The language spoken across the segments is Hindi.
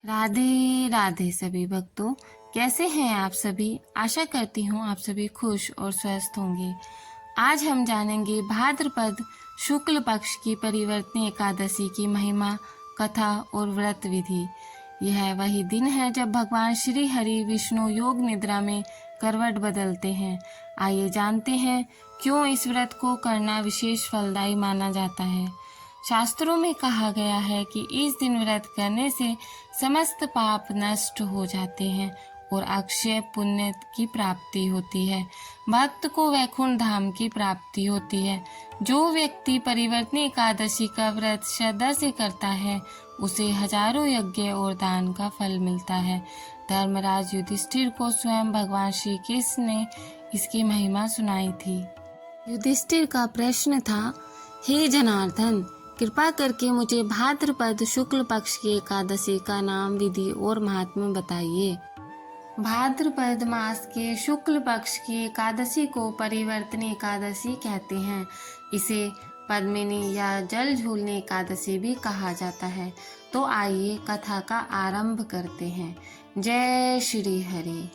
राधे राधे सभी भक्तों, कैसे हैं आप सभी। आशा करती हूँ आप सभी खुश और स्वस्थ होंगे। आज हम जानेंगे भाद्रपद शुक्ल पक्ष की परिवर्तनी एकादशी की महिमा, कथा और व्रत विधि। यह वही दिन है जब भगवान श्री हरि विष्णु योग निद्रा में करवट बदलते हैं। आइए जानते हैं क्यों इस व्रत को करना विशेष फलदायी माना जाता है। शास्त्रों में कहा गया है कि इस दिन व्रत करने से समस्त पाप नष्ट हो जाते हैं और अक्षय पुण्य की प्राप्ति होती है। भक्त को वैकुंठ धाम की प्राप्ति होती है। जो व्यक्ति परिवर्तनी एकादशी का व्रत श्रद्धा से करता है उसे हजारों यज्ञ और दान का फल मिलता है। धर्मराज युधिष्ठिर को स्वयं भगवान श्री कृष्ण ने इसकी महिमा सुनाई थी। युधिष्ठिर का प्रश्न था, हे जनार्दन, कृपा करके मुझे भाद्रपद शुक्ल पक्ष की एकादशी का नाम, विधि और महात्म्य बताइए। भाद्रपद मास के शुक्ल पक्ष की एकादशी को परिवर्तनी एकादशी कहते हैं। इसे पद्मिनी या जल झूलने एकादशी भी कहा जाता है। तो आइए कथा का आरंभ करते हैं। जय श्री हरि।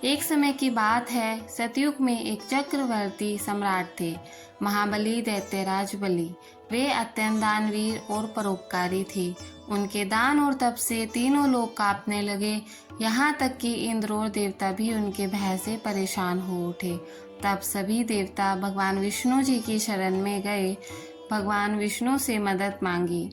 एक समय की बात है, सतयुग में एक चक्रवर्ती सम्राट थे, महाबली दैत्यराज बलि। वे अत्यंत दानवीर और परोपकारी थे। उनके दान और तप से तीनों लोग कांपने लगे। यहाँ तक कि इंद्र और देवता भी उनके भय से परेशान हो उठे। तब सभी देवता भगवान विष्णु जी की शरण में गए, भगवान विष्णु से मदद मांगी।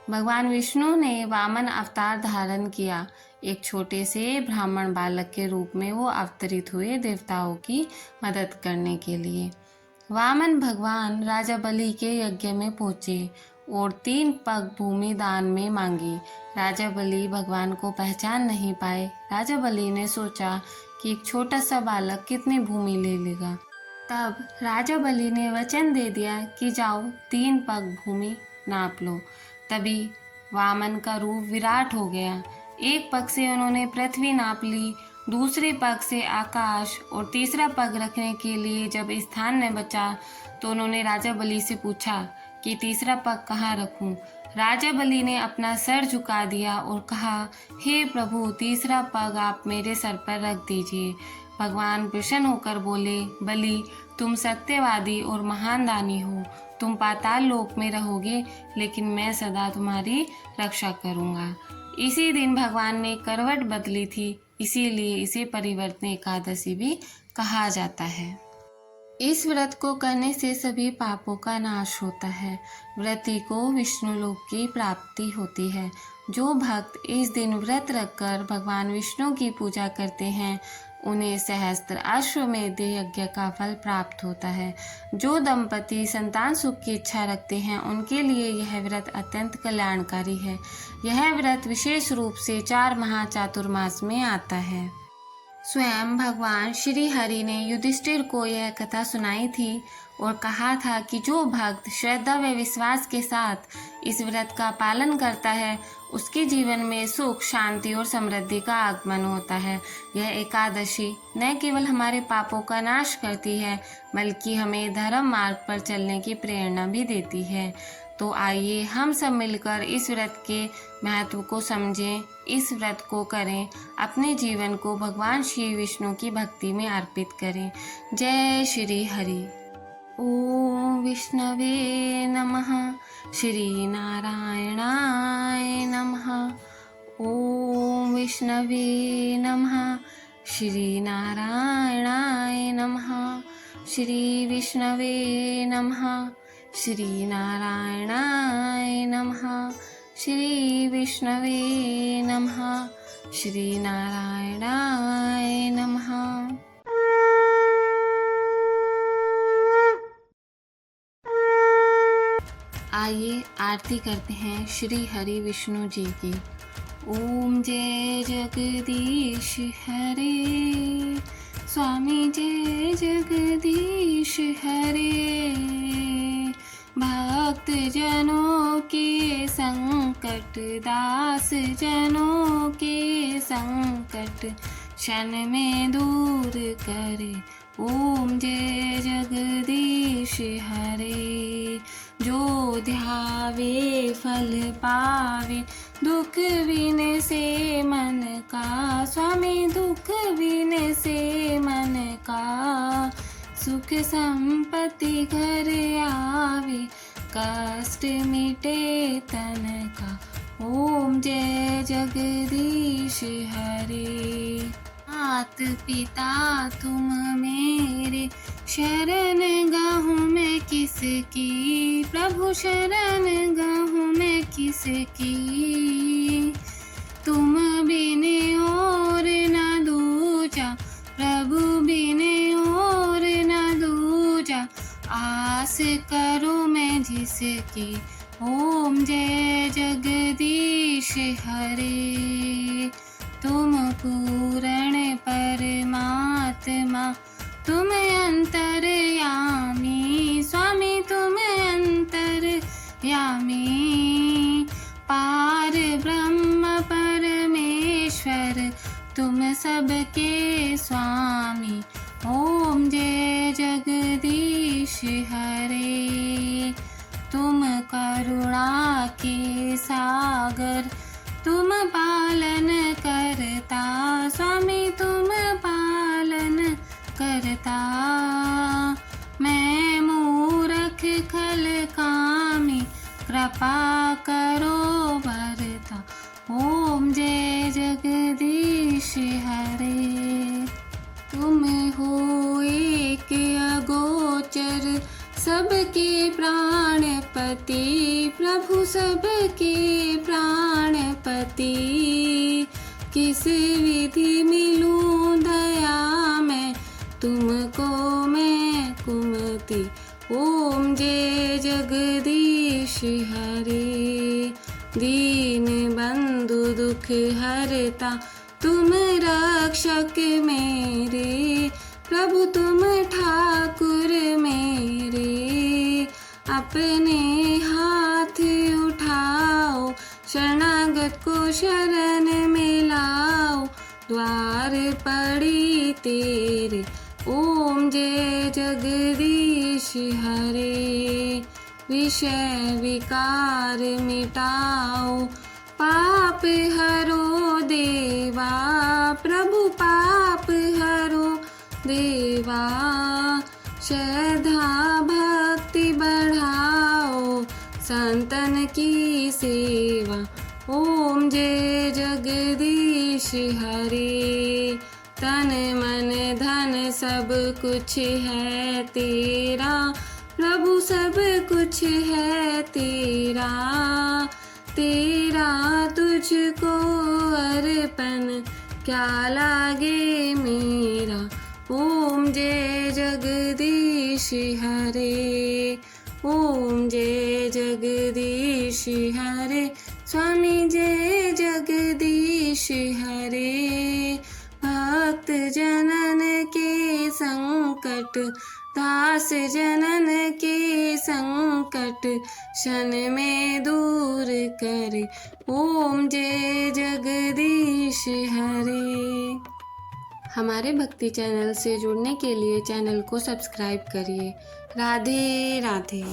भगवान विष्णु ने वामन अवतार धारण किया। एक छोटे से ब्राह्मण बालक के रूप में वो अवतरित हुए देवताओं की मदद करने के लिए। वामन भगवान राजा बलि के यज्ञ में पहुंचे और 3 पग भूमि दान में मांगी। राजा बलि भगवान को पहचान नहीं पाए। राजा बलि ने सोचा कि एक छोटा सा बालक कितनी भूमि ले लेगा। तब राजा बलि ने वचन दे दिया कि जाओ 3 पग भूमि नाप लो। तभी वामन का रूप विराट हो गया। एक पग से उन्होंने पृथ्वी नाप ली, दूसरे पग से आकाश और तीसरा पग रखने के लिए जब स्थान न बचा तो उन्होंने राजा बलि से पूछा कि तीसरा पग कहाँ रखूं। राजा बलि ने अपना सर झुका दिया और कहा, हे प्रभु, तीसरा पग आप मेरे सर पर रख दीजिए। भगवान प्रसन्न होकर बोले, बलि, तुम सत्यवादी और महान दानी हो। तुम पाताल लोक में रहोगे, लेकिन मैं सदा तुम्हारी रक्षा करूंगा। इसी दिन भगवान ने करवट बदली थी, इसीलिए इसे परिवर्तनी एकादशी भी कहा जाता है। इस व्रत को करने से सभी पापों का नाश होता है। व्रती को विष्णु लोक की प्राप्ति होती है। जो भक्त इस दिन व्रत रखकर भगवान विष्णु की पूजा करते हैं उन्हें सहस्त्र अश्वमेध यज्ञ का फल प्राप्त होता है। जो दंपति संतान सुख की इच्छा रखते हैं उनके लिए यह व्रत अत्यंत कल्याणकारी है। यह व्रत विशेष रूप से 4 माह चातुर्मास में आता है। स्वयं भगवान श्री हरि ने युधिष्ठिर को यह कथा सुनाई थी और कहा था कि जो भक्त श्रद्धा व विश्वास के साथ इस व्रत का पालन करता है उसके जीवन में सुख, शांति और समृद्धि का आगमन होता है। यह एकादशी न केवल हमारे पापों का नाश करती है बल्कि हमें धर्म मार्ग पर चलने की प्रेरणा भी देती है। तो आइए हम सब मिलकर इस व्रत के महत्व को समझें, इस व्रत को करें, अपने जीवन को भगवान श्री विष्णु की भक्ति में अर्पित करें। जय श्री हरि। ओम विष्णवे नमः। श्री नारायणाय नमः। ओम विष्णवे नमः। श्री नारायणाय नमः। श्री विष्णवे नमः। श्री नारायणाय नमः। श्री विष्णवे नमः। श्री नारायणाय नमः। आइए आरती करते हैं श्री हरि विष्णु जी की। ओम जय जगदीश हरे, स्वामी जय जगदीश हरे। भक्त जनों के संकट, दास जनों के संकट क्षण में दूर करे। ओम जय जगदीश हरे। जो ध्यावे फल पावे, दुख विन से का, स्वामी दुख बिन से मन का, सुख संपत्ति घर आवे, कष्ट मिटे तन का। ओम जय जगदीश हरे। मात पिता तुम मेरे, शरण गाहूँ मैं किसकी, प्रभु शरण गाहूँ मैं किसकी। तुम बिन और न दूजा, प्रभु बिन और न दूजा, आस करो मैं जिसकी। ओम जय जगदीश हरे। तुम पूर्ण परमात्मा, तुम अंतर्यामी, स्वामी तुम अंतर्यामी। पार ब्रह्म परमेश्वर, तुम सबके स्वामी। ओम जय जगदीश हरे। तुम करुणा के सागर, तुम पालन करता, स्वामी तुम पालन करता। मैं मूर्ख खल कामी, कृपा करो भरता। ओम जय जगदीश हरे। तुम हो एक अगोचर, सबके प्राणपति, प्रभु सबके प्राणपति। किस विधि मिलूं दया मैं, तुमको मैं कुमति। ओम जय जगदीश हरे। दीन बंधु दुख हरता, तुम रक्षक मेरे, प्रभु तुम ठाकुर मेरे। अपने हाथ उठाओ, शरणागत को शरण में लाओ, द्वार पड़ी तेरे। ओम जय जगदीश हरे। विषय विकार मिटाओ, पाप हरो देवा, प्रभु पाप हरो देवा। श्रद्धा भक्ति बढ़ाओ, संतन की सेवा। ओम जय जगदीश हरे। तन मन धन सब कुछ है तेरा, प्रभु सब कुछ है तेरा। तेरा तुझको अर्पण, क्या लागे मेरा। ओम जय जगदीश हरे। ओम जय जगदीश हरे। स्वामी जय जगदीश हरे। भक्त जनन के संकट, दास जनन के संकट, क्षण में दूर करे। ओम जय जगदीश हरे। हमारे भक्ति चैनल से जुड़ने के लिए चैनल को सब्सक्राइब करिए। राधे राधे।